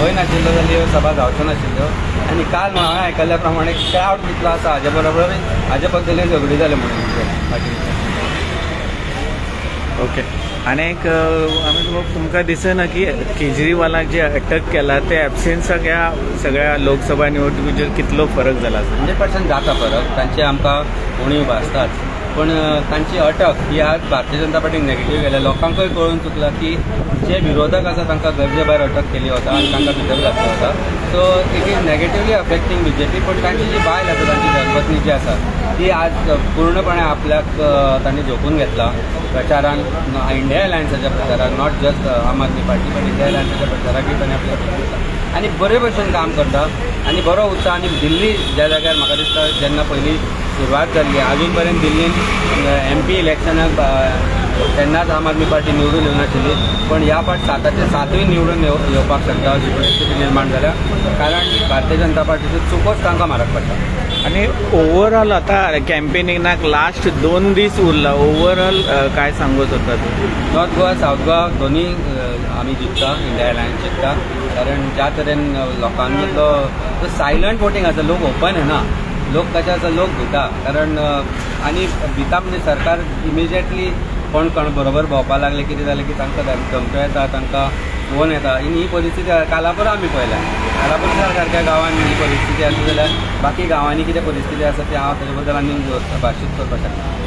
भंय नाशिल्लो जाल्यार ह्यो सभा जावच्यो नाशिल्ल्यो आनी काल हांवें आयकल्ल्या प्रमाणे क्रावड तितलो आसा हाजे बरोबर हाजे बद्दल झगडी जाले म्हणून पाटील. ओके. आनी एक तुमकां दिसना की केजरीवालाक जे अटक केला ते एब्सेन्साक ह्या सगळ्या लोकसभा निवडणुकीचेर कितलो फरक जाला? 100% जाता फरक. तांचे आमकां उणीव भासतात पण तांची अटक ही आज भारतीय जनता पार्टीक नेगेटीव गेल्या. लोकांकय कळून चुकला की जे विरोधक आसा तांकां गरजे भायर अटक केली वता आनी तांकां भितर घातलो वता. So it is negatively affecting BJP. पण तांची जी बायल आसा तांची धर्मपत्नी जी आसा ती आज पूर्णपणे आपल्याक तांणी झोपून घेतला प्रचारान. इंडिया अलायन्साच्या प्रचाराक, नॉट जस्ट आम आदमी पार्टी पण इंडिया अलायन्साच्या प्रचाराकूय ताणें आपल्याक घेतला आनी बरे भशेन काम करता आनी बरो उत्साह. आनी दिल्ली ज्या जाग्यार म्हाका दिसता जेन्ना पयली सुरवात जाल्ली अजून पर्यंत दिल्लीन MP इलेक्शनाक तेन्नाच आम आदमी पार्टी निवडून येवनाशिल्ली पण ह्या फावट 7चे 7 निवडून येवपाक शकता अशी परिस्थिती निर्माण जाल्या कारण भारतीय जनता पार्टीचो चुकोच तांकां म्हारग पडटा. आणि ओवरऑल आता कॅम्पेनिंगाक लास्ट 2 दीस उरला. ओवरऑल काय सांगत होतात? नॉर्थ गोवा साऊथ गोवा दोन्ही आमी जिखता, इंडिया अलायन्स जिखता कारण ज्या तरेन लोकांनी तो सायलंट वोटींग आसा. लोक ओपन येना, लोक कशें आसा लोक भिता कारण आनी भिता म्हणजे सरकार इमिजिएटली कोण बरोबर भोंवपाक लागले कितें जालें की तांकां धमक्यो येता, तांकां फोन येता. आनी ही परिस्थिती कालापुरा आमी पळयल्या. कालापुरा सारक्या गांवांत ही परिस्थिती आसा जाल्यार बाकी गांवांनी कितें परिस्थिती आसा ती हांव ताजे बद्दल आनी भाशीत करपाक शकता.